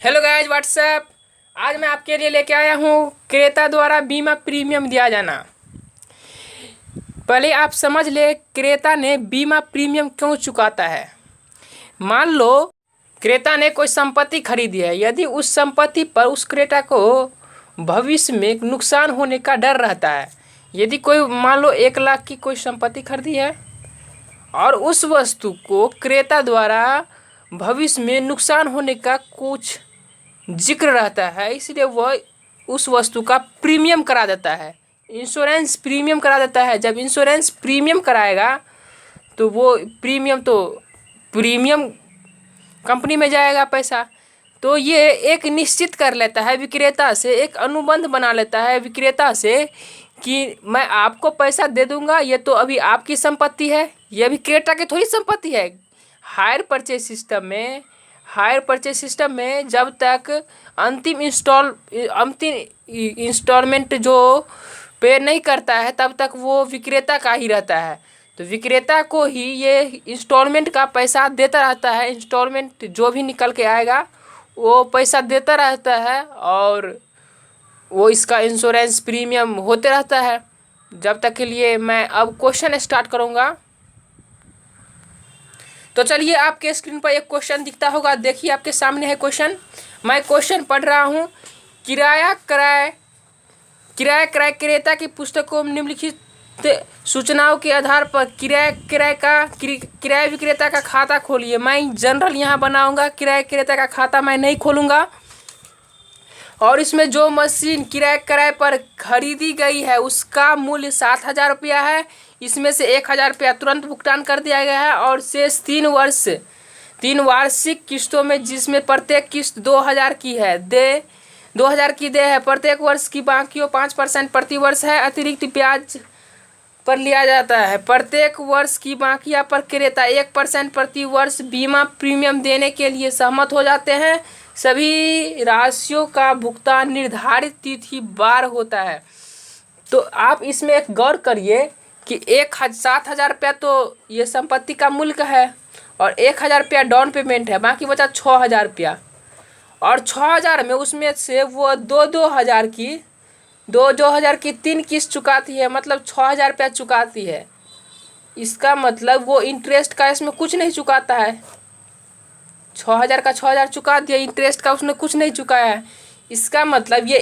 Hello guys WhatsApp. आज मैं आपके लिए लेके आया हूँ क्रेता द्वारा बीमा प्रीमियम दिया जाना। पहले आप समझ ले क्रेता ने बीमा प्रीमियम क्यों चुकाता है। मान लो क्रेता ने कोई संपत्ति खरीदी है, यदि उस संपत्ति पर उस क्रेता को भविष्य में नुकसान होने का डर रहता है। यदि कोई मान लो 1 लाख की कोई संपत्ति खरीदी है और उस वस्तु को क्रेता द्वारा भविष्य में नुकसान होने का कुछ जिक्र रहता है, इसलिए वह उस वस्तु का प्रीमियम करा देता है, इंश्योरेंस प्रीमियम करा देता है। जब इंश्योरेंस प्रीमियम कराएगा तो वो प्रीमियम कंपनी में जाएगा पैसा। तो ये एक निश्चित कर लेता है विक्रेता से, एक अनुबंध बना लेता है विक्रेता से कि मैं आपको पैसा दे दूंगा, ये तो अभी आपकी संपत्ति है, ये अभी क्रेता की थोड़ी संपत्ति है। हायर परचेज सिस्टम में जब तक अंतिम इंस्टॉलमेंट जो पे नहीं करता है तब तक वो विक्रेता का ही रहता है। तो विक्रेता को ही ये इंस्टॉलमेंट का पैसा देता रहता है, इंस्टॉलमेंट जो भी निकल के आएगा वो पैसा देता रहता है और वो इसका इंश्योरेंस प्रीमियम होते रहता है। जब तक के लिए मैं अब क्वेश्चन स्टार्ट करूँगा। तो चलिए, आपके स्क्रीन पर एक क्वेश्चन दिखता होगा, देखिए आपके सामने है क्वेश्चन। मैं क्वेश्चन पढ़ रहा हूँ। किराया क्रय क्रेता की पुस्तकों में निम्नलिखित सूचनाओं के आधार पर किराया विक्रेता का खाता खोलिए। मैं जनरल यहाँ बनाऊंगा, किराया क्रेता का खाता मैं नहीं खोलूँगा। और इसमें जो मशीन किराए पर खरीदी गई है उसका मूल्य 7,000 रुपया है। इसमें से 1,000 रुपया तुरंत भुगतान कर दिया गया है और शेष 3 वार्षिक किस्तों में, जिसमें प्रत्येक किस्त 2,000 की है, 2,000 की दे है। प्रत्येक वर्ष की बाकियों 5% प्रति वर्ष है, अतिरिक्त ब्याज पर लिया जाता है। प्रत्येक वर्ष की बाकियां पर क्रेता 1% प्रति वर्ष बीमा प्रीमियम देने के लिए सहमत हो जाते हैं। सभी राशियों का भुगतान निर्धारित तिथि बार होता है। तो आप इसमें एक गौर करिए कि 7,000 रुपया तो ये संपत्ति का मूल्य है और 1,000 रुपया डाउन पेमेंट है, बाकी बचा 6,000 रुपया। और 6,000 में उसमें से वो 2,000 की 3 किस्त चुकाती है, मतलब 6,000 रुपया चुकाती है। इसका मतलब वो इंटरेस्ट का इसमें कुछ नहीं चुकाता है। 6,000 का 6,000 चुका दिया, इंटरेस्ट का उसने कुछ नहीं चुकाया है। इसका मतलब ये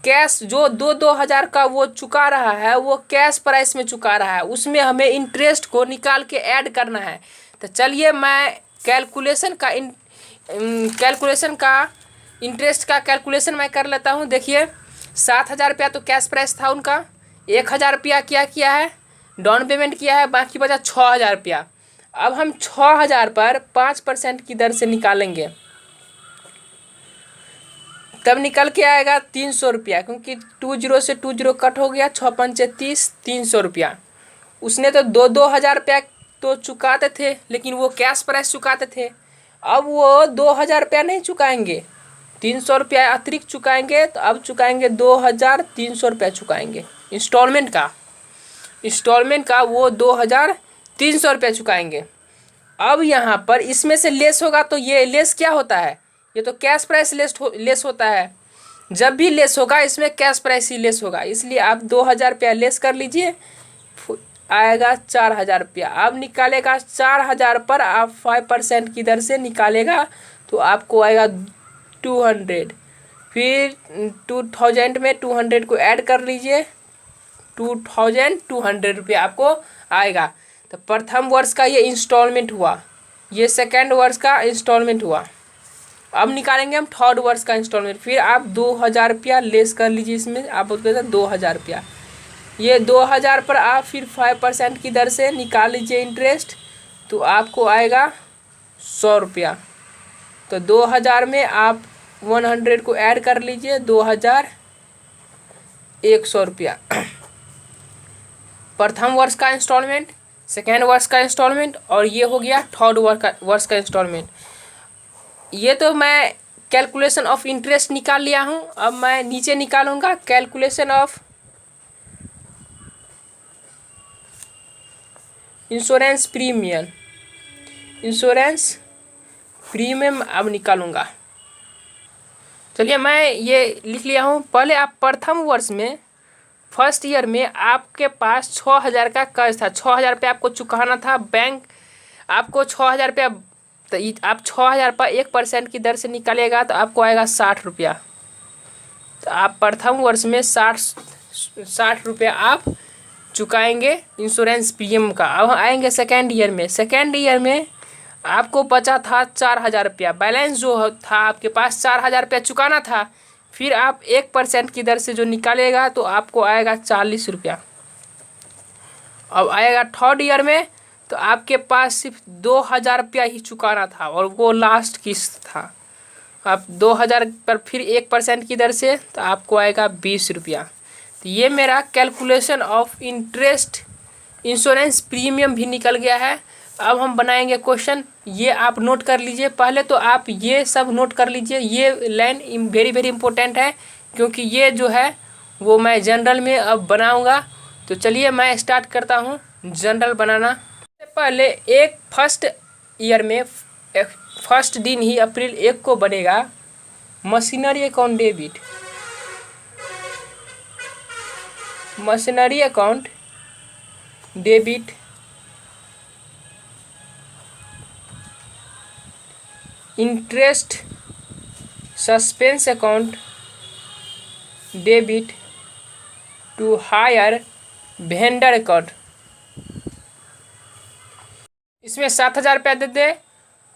कैश जो 2,000 का वो चुका रहा है वो कैश प्राइस में चुका रहा है, उसमें हमें इंटरेस्ट को निकाल के ऐड करना है। तो चलिए मैं इंटरेस्ट का कैलकुलेशन मैं कर लेता हूँ। देखिए 7,000 रुपया तो कैश प्राइस था उनका, 1,000 रुपया क्या किया है, डाउन पेमेंट किया है, बाकी बचा 6,000 रुपया। अब हम 6,000 पर 5% की दर से निकालेंगे, तब निकल के आएगा 300 रुपया, क्योंकि 20 से 20 कट हो गया, 6 पंचे 30, 300 रुपया। उसने तो 2,000 रुपया तो चुकाते थे, लेकिन वो कैश प्राइस चुकाते थे। अब वो 2,000 रुपया नहीं चुकाएंगे, 300 रुपया अतिरिक्त चुकाएंगे। तो अब चुकाएंगे 2,300 रुपया चुकाएंगे इंस्टॉलमेंट का वो 2,300 रुपया चुकाएंगे। अब यहाँ पर इसमें से लेस होगा, तो ये लेस क्या होता है, ये तो कैश प्राइस लेस होता है। जब भी लेस होगा इसमें कैश प्राइस ही लेस होगा, इसलिए आप 2,000 रुपया लेस कर लीजिए, आएगा 4,000 रुपया। अब निकालेगा 4,000 पर आप 5% की दर से निकालेगा तो आपको आएगा 200। फिर 2,000 में 200 को ऐड कर लीजिए, 2,200 रुपया आपको आएगा। तो प्रथम वर्ष का ये इंस्टॉलमेंट हुआ, ये सेकेंड वर्ष का इंस्टॉलमेंट हुआ। अब निकालेंगे हम थर्ड वर्ष का इंस्टॉलमेंट। फिर आप 2,000 रुपया लेस कर लीजिए, इसमें आप बोलते थे 2,000 रुपया। ये 2,000 पर आप फिर 5% की दर से निकाल लीजिए इंटरेस्ट, तो आपको आएगा 100 रुपया। तो 2,000 में आप 100 को ऐड कर लीजिए, 2,100 रुपया। प्रथम वर्ष का इंस्टॉलमेंट, सेकेंड वर्ष का इंस्टॉलमेंट, और ये हो गया थर्ड वर्ष का इंस्टॉलमेंट। ये तो मैं कैलकुलेशन ऑफ इंटरेस्ट निकाल लिया हूँ। अब मैं नीचे निकालूंगा कैलकुलेशन ऑफ इंश्योरेंस प्रीमियम अब निकालूंगा। चलिए मैं ये लिख लिया हूँ। पहले आप प्रथम वर्ष में फर्स्ट ईयर में आपके पास 6,000 का कर्ज था, 6,000 रुपये आपको चुकाना था। बैंक आपको 6,000 रुपया, तो आप 6,000 पर 1% की दर से निकालेगा तो आपको आएगा 60 रुपया। तो आप प्रथम वर्ष में 60 रुपया आप चुकाएंगे इंश्योरेंस प्रीमियम का। अब आएंगे सेकेंड ईयर में। सेकेंड ईयर में आपको बचा था 4,000 रुपया, बैलेंस जो था आपके पास 4,000 रुपया चुकाना था। फिर आप 1% की दर से जो निकालेगा तो आपको आएगा 40 रुपया। अब आएगा थर्ड ईयर में तो आपके पास सिर्फ 2,000 रुपया ही चुकाना था और वो लास्ट किस्त था। आप 2,000 पर फिर 1% की दर से तो आपको आएगा 20 रुपया। तो ये मेरा calculation of interest insurance premium भी निकल गया है। अब हम बनाएंगे क्वेश्चन, ये आप नोट कर लीजिए। पहले तो आप ये सब नोट कर लीजिए, ये लाइन वेरी वेरी इंपॉर्टेंट है क्योंकि ये जो है वो मैं जनरल में अब बनाऊंगा। तो चलिए मैं स्टार्ट करता हूँ जनरल बनाना। पहले एक फर्स्ट ईयर में फर्स्ट दिन ही अप्रैल 1 को बनेगा machinery account debit. Machinery account debit interest suspense account debit to hire vendor account. इसमें 7,000 रुपया दे दे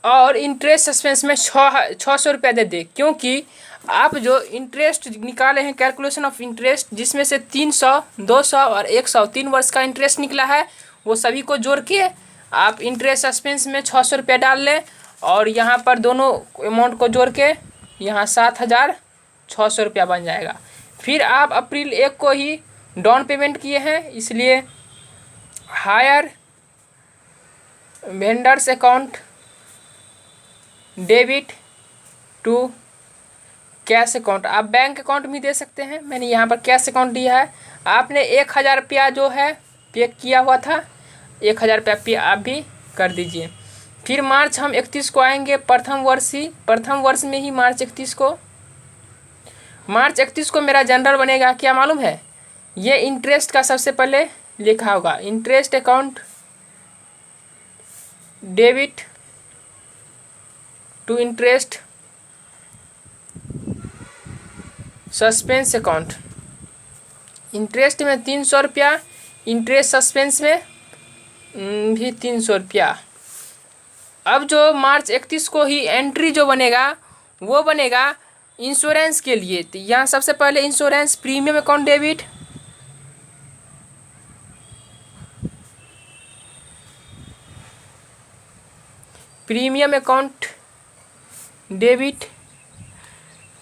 और इंटरेस्ट सस्पेंस में 600 रुपया दे दे, क्योंकि आप जो इंटरेस्ट निकाले हैं कैलकुलेशन ऑफ इंटरेस्ट जिसमें से 300, 200 और 100 3 वर्ष का इंटरेस्ट निकला है, वो सभी को जोड़ के आप इंटरेस्ट सस्पेंस में 600 रुपया डाल लें और यहाँ पर दोनों अमाउंट को जोड़ के यहाँ 7,600 रुपया बन जाएगा। फिर आप अप्रैल 1 को ही डाउन पेमेंट किए हैं, इसलिए hire vendors account debit to cash account. आप बैंक अकाउंट भी दे सकते हैं, मैंने यहाँ पर कैश अकाउंट दिया है। आपने 1,000 रुपया जो है पे किया हुआ था, 1,000 रुपया पे आप भी कर दीजिए। फिर मार्च हम 31 को आएंगे, प्रथम वर्ष में ही मार्च 31 को मेरा जनरल बनेगा। क्या मालूम है, ये इंटरेस्ट का सबसे पहले लिखा होगा, interest account debit to interest suspense account. Interest में 300 रुपया, इंटरेस्ट सस्पेंस में भी 300 रुपया। अब जो मार्च 31 को ही एंट्री जो बनेगा वो बनेगा इंश्योरेंस के लिए। तो यहाँ सबसे पहले insurance premium account debit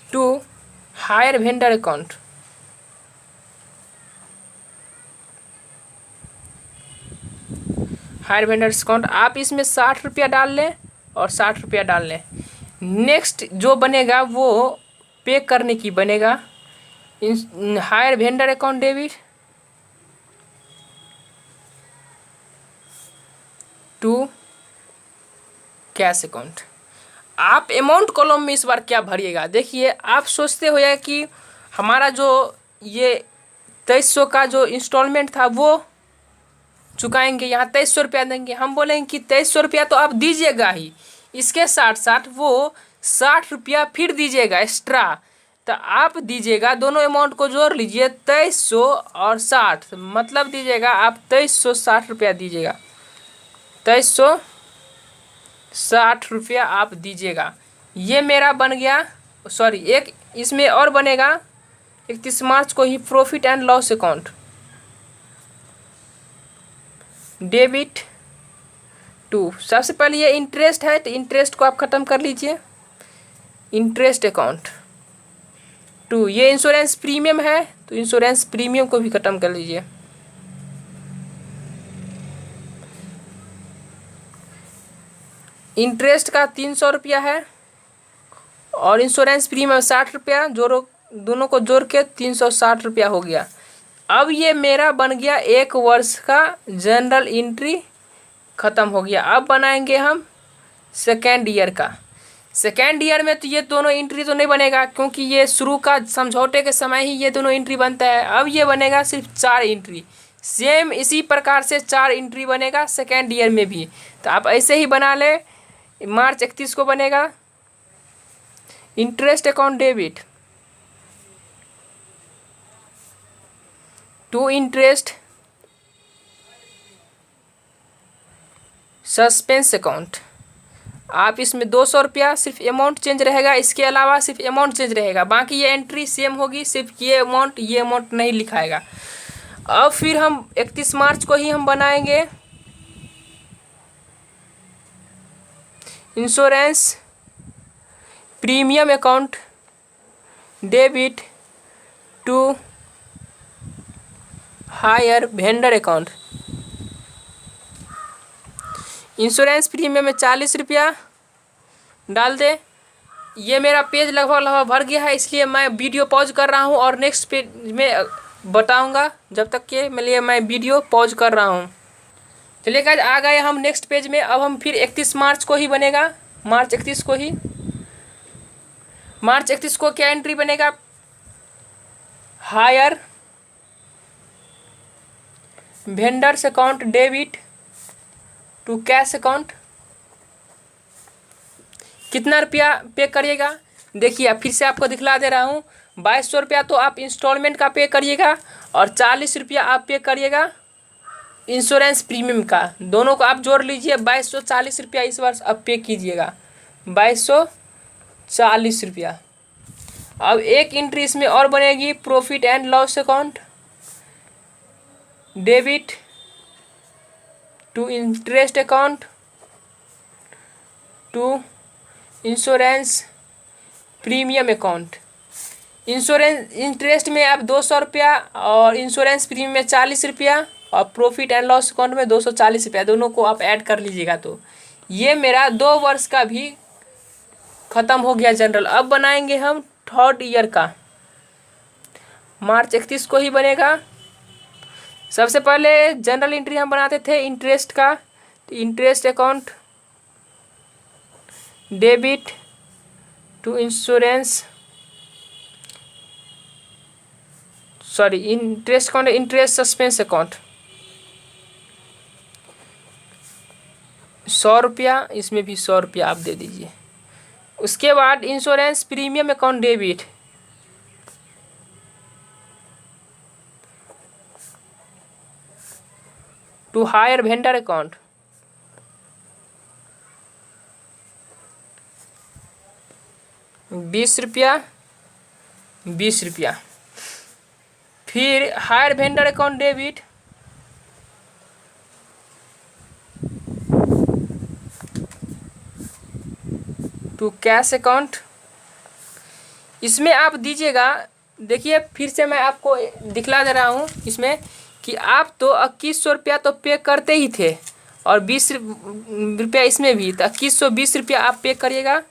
to hire vendor account. Hire vendors account आप इसमें 60 रुपया डाल लें और 60 रुपया डाल लें। नेक्स्ट जो बनेगा वो पे करने की बनेगा hire vendor account debit to cash account. आप अमाउंट कॉलम में इस बार क्या भरिएगा, देखिए आप सोचते हो या कि हमारा जो ये 2300 का जो इंस्टॉलमेंट था वो चुकाएंगे, यहाँ 2300 रुपया देंगे। हम बोलेंगे कि 2300 रुपया तो आप दीजिएगा ही, इसके साथ साथ वो 60 रुपया फिर दीजिएगा एक्स्ट्रा। तो आप दीजिएगा, दोनों अमाउंट को जोड़ लीजिए, 2300 और 60, मतलब दीजिएगा आप 2360 रुपया दीजिएगा, 2360 रुपया आप दीजिएगा। ये मेरा बन गया। सॉरी, एक इसमें और बनेगा 31 मार्च को ही profit and loss account debit to. सबसे पहले ये इंटरेस्ट है तो इंटरेस्ट को आप ख़त्म कर लीजिए, इंटरेस्ट अकाउंट टू। ये इंश्योरेंस प्रीमियम है तो इंश्योरेंस प्रीमियम को भी ख़त्म कर लीजिए। इंटरेस्ट का 300 रुपया है और इंश्योरेंस प्रीमियम 60 रुपया, दोनों को जोड़ के 360 रुपया हो गया। अब ये मेरा बन गया 1 वर्ष का जनरल एंट्री, ख़त्म हो गया। अब बनाएंगे हम सेकेंड ईयर का। सेकेंड ईयर में तो ये दोनों एंट्री तो नहीं बनेगा, क्योंकि ये शुरू का समझौते के समय ही ये दोनों एंट्री बनता है। अब ये बनेगा सिर्फ 4 एंट्री। सेम इसी प्रकार से 4 एंट्री बनेगा सेकेंड ईयर में भी। तो आप ऐसे ही बना ले। मार्च 31 को बनेगा interest account debit to interest suspense account. आप इसमें 200 रुपया सिर्फ अमाउंट चेंज रहेगा, इसके अलावा सिर्फ अमाउंट चेंज रहेगा, बाकी ये एंट्री सेम होगी, सिर्फ ये अमाउंट नहीं लिखाएगा। अब फिर हम 31 मार्च को ही हम बनाएंगे insurance premium account debit to hire vendor account. Insurance premium में 40 रुपया डाल दे। ये मेरा पेज लगभग भर गया है, इसलिए मैं वीडियो पॉज कर रहा हूँ और नेक्स्ट पेज में बताऊँगा। जब तक के लिए मैं वीडियो पॉज कर रहा हूँ। चलिए गाइस, आ गए हम नेक्स्ट पेज में। अब हम फिर 31 मार्च को ही बनेगा, मार्च 31 को ही। मार्च 31 को क्या एंट्री बनेगा? Hire vendors account debit to cash account. कितना रुपया पे करिएगा? देखिए फिर से आपको दिखला दे रहा हूँ। 2200 रुपया तो आप इंस्टॉलमेंट का पे करिएगा और 40 रुपया आप पे करिएगा इंश्योरेंस प्रीमियम का। दोनों को आप जोड़ लीजिए, 2240 रुपया इस वर्ष आप पे कीजिएगा, 2240 रुपया। अब एक एंट्री इसमें और बनेगी, profit and loss account debit to interest account to insurance premium account. Insurance interest में आप 200 रुपया और इंश्योरेंस प्रीमियम में 40 रुपया और प्रॉफिट एंड लॉस अकाउंट में 240 रुपया, दोनों को आप ऐड कर लीजिएगा। तो ये मेरा 2 वर्ष का भी ख़त्म हो गया जनरल। अब बनाएंगे हम थर्ड ईयर का। मार्च 31 को ही बनेगा। सबसे पहले जनरल एंट्री हम बनाते थे इंटरेस्ट का, तो interest account debit to insurance interest account, interest suspense account 100 रुपया, इसमें भी 100 रुपया आप दे दीजिए। उसके बाद insurance premium account debit to hire vendor account 20 रुपया 20 रुपया। फिर hire vendor account debit to cash account, इसमें आप दीजिएगा। देखिए फिर से मैं आपको दिखला दे रहा हूँ इसमें कि आप तो 2100 रुपया तो पे करते ही थे और 20 रुपया इसमें भी, तो 2120 रुपया आप पे करिएगा।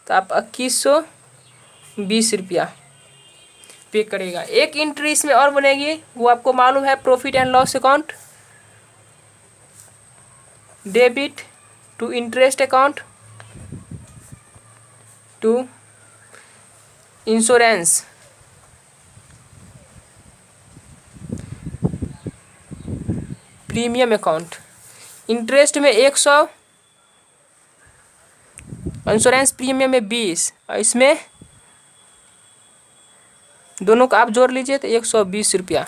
तो आप 2120 रुपया पे करेगा। एक एंट्री इसमें और बनेगी, वो आपको मालूम है, profit and loss account debit to interest account to insurance premium account. Interest में 100, इंश्योरेंस प्रीमियम में 20, और इसमें दोनों को आप जोड़ लीजिए तो 120 रुपया।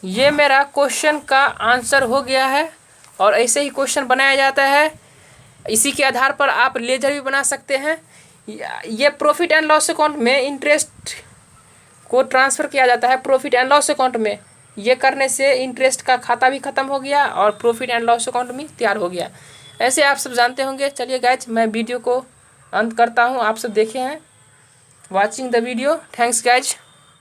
ये मेरा क्वेश्चन का आंसर हो गया है और ऐसे ही क्वेश्चन बनाया जाता है। इसी के आधार पर आप लेजर भी बना सकते हैं। ये प्रॉफिट एंड लॉस अकाउंट में इंटरेस्ट को ट्रांसफ़र किया जाता है प्रॉफिट एंड लॉस अकाउंट में। ये करने से इंटरेस्ट का खाता भी ख़त्म हो गया और प्रॉफिट एंड लॉस अकाउंट भी तैयार हो गया। ऐसे आप सब जानते होंगे। चलिए गाइज, मैं वीडियो को अंत करता हूँ। आप सब देखे हैं, watching the video, thanks guys.